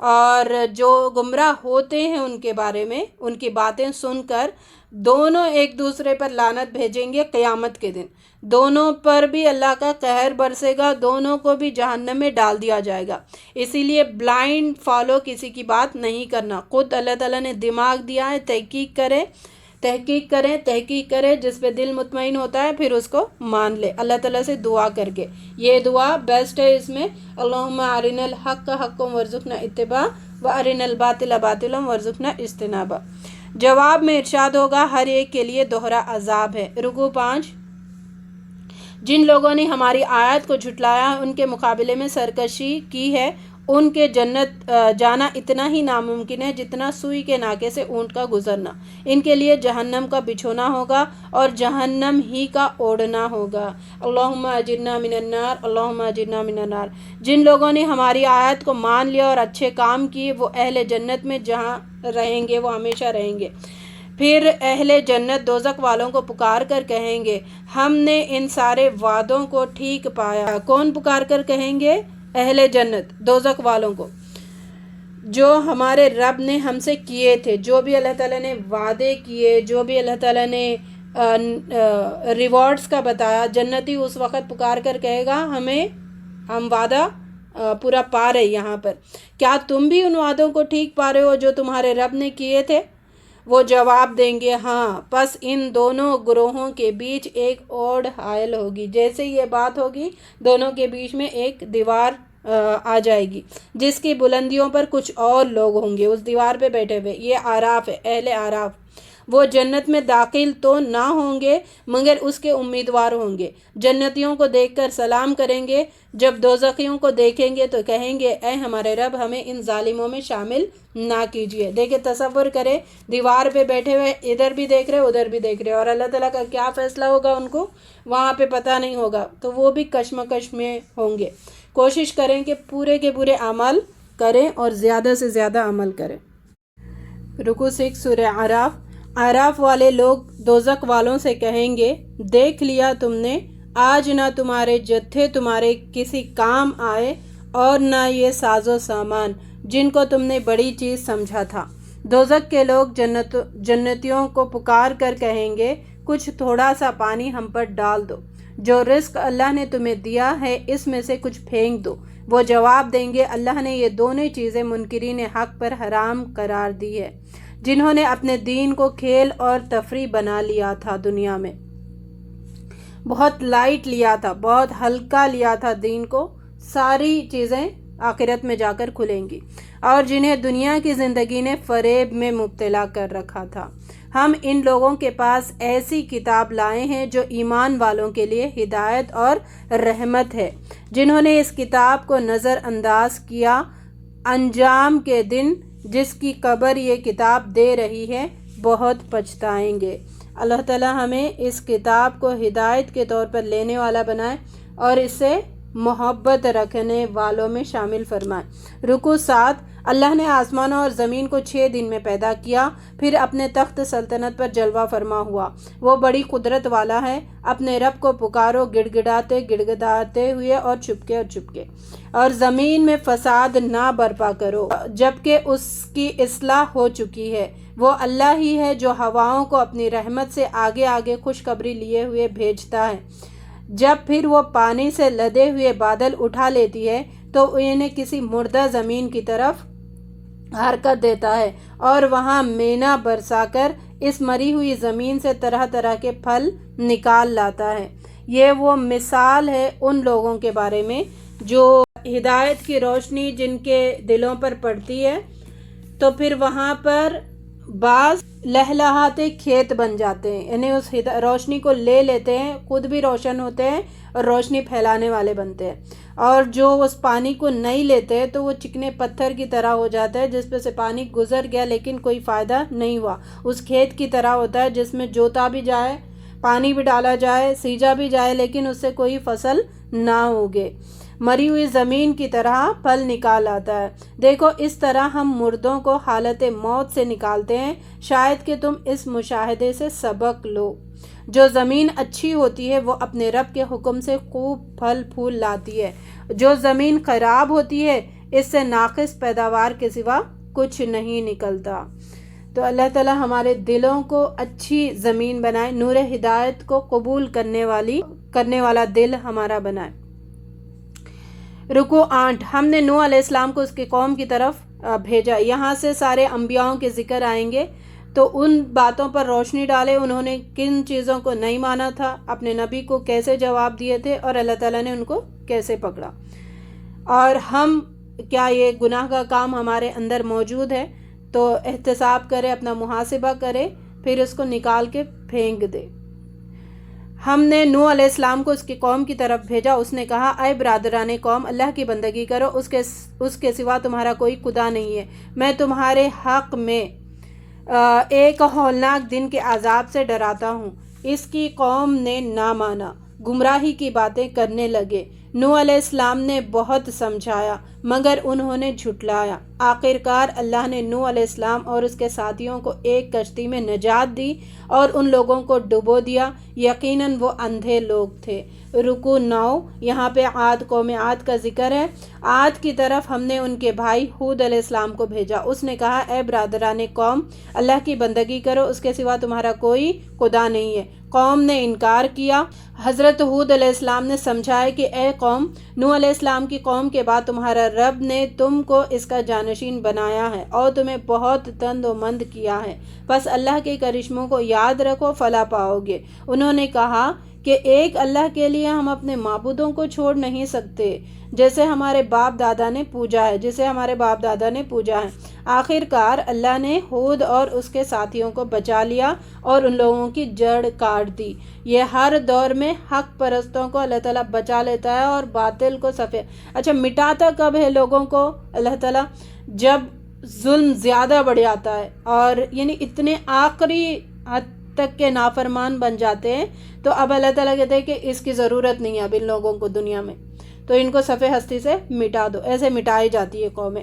اور جو گمراہ ہوتے ہیں ان کے بارے میں ان کی باتیں سن کر دونوں ایک دوسرے پر لعنت بھیجیں گے قیامت کے دن، دونوں پر بھی اللہ کا قہر برسے گا، دونوں کو بھی جہنم میں ڈال دیا جائے گا۔ اسی لیے بلائنڈ فالو کسی کی بات نہیں کرنا۔ خود اللہ تعالیٰ نے دماغ دیا ہے، تحقیق کرے، جس پہ دل مطمئن ہوتا ہے پھر اس کو مان لے، اللہ تعالیٰ سے دعا کر کے۔ یہ دعا بیسٹ ہے اس میں، اللہم ارنا الحق حقا وارزقنا اتباع وارنا الباطل باطلا وارزقنا اجتنابا۔ جواب میں ارشاد ہوگا ہر ایک کے لیے دوہرا عذاب ہے۔ رکوع 5۔ جن لوگوں نے ہماری آیت کو جھٹلایا ان کے مقابلے میں سرکشی کی ہے، ان کے جنت جانا اتنا ہی ناممکن ہے جتنا سوئی کے ناکے سے اونٹ کا گزرنا۔ ان کے لیے جہنم کا بچھونا ہوگا اور جہنم ہی کا اوڑھنا ہوگا۔ اللہم اجرنا من النار، اللہم اجرنا من النار۔ جن لوگوں نے ہماری آیت کو مان لیا اور اچھے کام کیے وہ اہل جنت میں جہاں رہیں گے وہ ہمیشہ رہیں گے۔ پھر اہل جنت دوزخ والوں کو پکار کر کہیں گے ہم نے ان سارے وعدوں کو ٹھیک پایا۔ کون پکار کر کہیں گے؟ اہل جنت دوزخ والوں کو، جو ہمارے رب نے ہم سے کیے تھے، جو بھی اللہ تعالیٰ نے وعدے کیے، جو بھی اللہ تعالیٰ نے ریوارڈز کا بتایا، جنتی اس وقت پکار کر کہے گا ہم وعدہ پورا پا رہے یہاں پر، کیا تم بھی ان وعدوں کو ٹھیک پا رہے ہو جو تمہارے رب نے کیے تھے؟ وہ جواب دیں گے ہاں۔ پس ان دونوں گروہوں کے بیچ ایک اوڑ حائل ہوگی۔ جیسے یہ بات ہوگی دونوں کے بیچ میں ایک دیوار آ جائے گی جس کی بلندیوں پر کچھ اور لوگ ہوں گے اس دیوار پہ بیٹھے ہوئے۔ یہ آراف ہے، اہل آراف۔ وہ جنت میں داخل تو نہ ہوں گے مگر اس کے امیدوار ہوں گے۔ جنتیوں کو دیکھ کر سلام کریں گے، جب دوزخیوں کو دیکھیں گے تو کہیں گے اے ہمارے رب ہمیں ان ظالموں میں شامل نہ کیجیے۔ دیکھیں، تصور کرے دیوار پہ بیٹھے ہوئے، ادھر بھی دیکھ رہے ادھر بھی دیکھ رہے، اور اللہ تعالیٰ کا کیا فیصلہ ہوگا ان کو وہاں پہ پتہ نہیں ہوگا، تو وہ بھی کشمکش میں ہوں گے۔ کوشش کریں کہ پورے کے پورے عمل کریں اور زیادہ سے زیادہ عمل کریں۔ رکوع 6 سورہ اعراف۔ اعراف والے لوگ دوزخ والوں سے کہیں گے دیکھ لیا تم نے، آج نہ تمہارے جتھے تمہارے کسی کام آئے اور نہ یہ ساز و سامان جن کو تم نے بڑی چیز سمجھا تھا۔ دوزخ کے لوگ جنتیوں کو پکار کر کہیں گے کچھ تھوڑا سا پانی ہم پر ڈال دو، جو رزق اللہ نے تمہیں دیا ہے اس میں سے کچھ پھینک دو۔ وہ جواب دیں گے اللہ نے یہ دونوں چیزیں منکرین حق پر حرام قرار دی ہے، جنہوں نے اپنے دین کو کھیل اور تفریح بنا لیا تھا، دنیا میں بہت لائٹ لیا تھا، بہت ہلکا لیا تھا دین کو، ساری چیزیں آخرت میں جا کر کھلیں گی، اور جنہیں دنیا کی زندگی نے فریب میں مبتلا کر رکھا تھا۔ ہم ان لوگوں کے پاس ایسی کتاب لائے ہیں جو ایمان والوں کے لیے ہدایت اور رحمت ہے، جنہوں نے اس کتاب کو نظر انداز کیا، انجام کے دن جس کی خبر یہ کتاب دے رہی ہے بہت پچھتائیں گے۔ اللہ تعالیٰ ہمیں اس کتاب کو ہدایت کے طور پر لینے والا بنائے اور اس سے محبت رکھنے والوں میں شامل فرمائے۔ رکوع 7۔ اللہ نے آسمانوں اور زمین کو 6 دن میں پیدا کیا، پھر اپنے تخت سلطنت پر جلوہ فرما ہوا۔ وہ بڑی قدرت والا ہے، اپنے رب کو پکارو گڑگڑاتے ہوئے اور چپکے، اور زمین میں فساد نہ برپا کرو جبکہ اس کی اصلاح ہو چکی ہے۔ وہ اللہ ہی ہے جو ہواؤں کو اپنی رحمت سے آگے آگے خوشخبری لیے ہوئے بھیجتا ہے، جب پھر وہ پانی سے لدے ہوئے بادل اٹھا لیتی ہے تو انہیں کسی مردہ زمین کی طرف حرکت دیتا ہے، اور وہاں مینا برسا کر اس مری ہوئی زمین سے طرح طرح کے پھل نکال لاتا ہے۔ یہ وہ مثال ہے ان لوگوں کے بارے میں جو ہدایت کی روشنی جن کے دلوں پر پڑتی ہے تو پھر وہاں پر بعض لہلہاتے کھیت بن جاتے ہیں، یعنی اس روشنی کو لے لیتے ہیں، خود بھی روشن ہوتے ہیں اور روشنی پھیلانے والے بنتے ہیں، اور جو اس پانی کو نہیں لیتے تو وہ چکنے پتھر کی طرح ہو جاتا ہے جس پہ سے پانی گزر گیا لیکن کوئی فائدہ نہیں ہوا۔ اس کھیت کی طرح ہوتا ہے جس میں جوتا بھی جائے، پانی بھی ڈالا جائے، سیجا بھی جائے لیکن اس سے کوئی فصل نہ ہوگے، مری ہوئی زمین کی طرح پھل نکال آتا ہے۔ دیکھو اس طرح ہم مردوں کو حالت موت سے نکالتے ہیں، شاید کہ تم اس مشاہدے سے سبق لو۔ جو زمین اچھی ہوتی ہے وہ اپنے رب کے حکم سے خوب پھل پھول لاتی ہے، جو زمین خراب ہوتی ہے اس سے ناقص پیداوار کے سوا کچھ نہیں نکلتا۔ تو اللہ تعالیٰ ہمارے دلوں کو اچھی زمین بنائے، نور ہدایت کو قبول کرنے والا دل ہمارا بنائے۔ رکوع 8، ہم نے نوح علیہ السلام کو اس کی قوم کی طرف بھیجا۔ یہاں سے سارے انبیاءوں کے ذکر آئیں گے، تو ان باتوں پر روشنی ڈالے، انہوں نے کن چیزوں کو نہیں مانا تھا، اپنے نبی کو کیسے جواب دیے تھے، اور اللہ تعالیٰ نے ان کو کیسے پکڑا۔ اور ہم کیا یہ گناہ کا کام ہمارے اندر موجود ہے تو احتساب کرے، اپنا محاسبہ کرے، پھر اس کو نکال کے پھینک دے۔ ہم نے نوح علیہ السلام کو اس کی قوم کی طرف بھیجا، اس نے کہا اے برادران قوم، اللہ کی بندگی کرو، اس کے سوا تمہارا کوئی خدا نہیں ہے۔ میں تمہارے حق میں ایک ہولناک دن کے عذاب سے ڈراتا ہوں۔ اس کی قوم نے نہ مانا، گمراہی کی باتیں کرنے لگے۔ نوح علیہ السلام نے بہت سمجھایا مگر انہوں نے جھٹلایا۔ آخرکار اللہ نے نوح علیہ السلام اور اس کے ساتھیوں کو ایک کشتی میں نجات دی اور ان لوگوں کو ڈبو دیا، یقیناً وہ اندھے لوگ تھے۔ رکوع 9، یہاں پہ قوم عاد کا ذکر ہے۔ عاد کی طرف ہم نے ان کے بھائی ہود علیہ السلام کو بھیجا۔ اس نے کہا اے برادران قوم، اللہ کی بندگی کرو، اس کے سوا تمہارا کوئی خدا نہیں ہے۔ قوم نے انکار کیا۔ حضرت ہود علیہ السلام نے سمجھایا کہ اے قوم، نوح علیہ السلام کی قوم کے بعد تمہارا رب نے تم کو اس کا جانشین بنایا ہے اور تمہیں بہت تند و مند کیا ہے، بس اللہ کے کرشموں کو یاد رکھو، فلاح پاؤ گے۔ انہوں نے کہا کہ ایک اللہ کے لیے ہم اپنے معبودوں کو چھوڑ نہیں سکتے جسے ہمارے باپ دادا نے پوجا ہے۔ آخرکار اللہ نے ہود اور اس کے ساتھیوں کو بچا لیا اور ان لوگوں کی جڑ کاٹ دی۔ یہ ہر دور میں حق پرستوں کو اللہ تعالیٰ بچا لیتا ہے اور باطل کو مٹاتا کب ہے لوگوں کو اللہ تعالیٰ؟ جب ظلم زیادہ بڑھ جاتا ہے اور یعنی اتنے آخری حد تک کے نافرمان بن جاتے ہیں، تو اب اللہ تعالیٰ کہتے ہیں کہ اس کی ضرورت نہیں ہے اب ان لوگوں کو دنیا میں، تو ان کو صفحہ ہستی سے مٹا دو۔ ایسے مٹائی جاتی ہے قومیں۔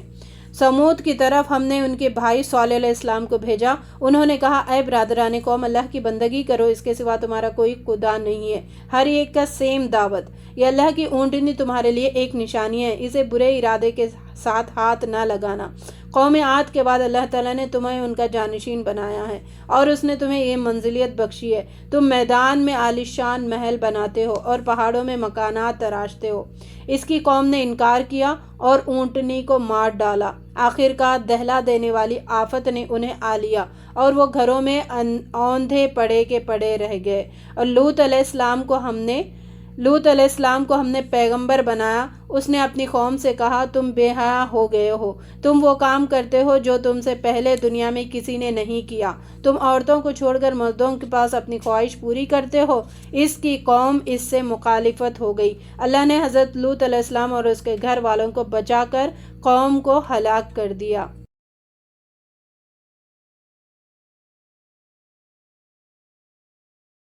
سمود کی طرف ہم نے ان کے بھائی صالح علیہ السلام کو بھیجا۔ انہوں نے کہا اے برادران قوم، اللہ کی بندگی کرو، اس کے سوا تمہارا کوئی خدا نہیں ہے۔ ہر ایک کا سیم دعوت، یہ اللہ کی اونٹنی تمہارے لیے ایک نشانی ہے، اسے برے ارادے کے ساتھ ہاتھ نہ لگانا۔ قوم عاد کے بعد اللہ تعالیٰ نے تمہیں ان کا جانشین بنایا ہے اور اس نے تمہیں یہ منزلیت بخشی ہے، تم میدان میں عالیشان محل بناتے ہو اور پہاڑوں میں مکانات تراشتے ہو۔ اس کی قوم نے انکار کیا اور اونٹنی کو مار ڈالا۔ آخرکار دہلا دینے والی آفت نے انہیں آ لیا اور وہ گھروں میں اوندھے پڑے کے پڑے رہ گئے۔ اور لوط علیہ السلام کو ہم نے پیغمبر بنایا۔ اس نے اپنی قوم سے کہا تم بے حیا ہو گئے ہو، تم وہ کام کرتے ہو جو تم سے پہلے دنیا میں کسی نے نہیں کیا، تم عورتوں کو چھوڑ کر مردوں کے پاس اپنی خواہش پوری کرتے ہو۔ اس کی قوم اس سے مخالفت ہو گئی۔ اللہ نے حضرت لوط علیہ السلام اور اس کے گھر والوں کو بچا کر قوم کو ہلاک کر دیا۔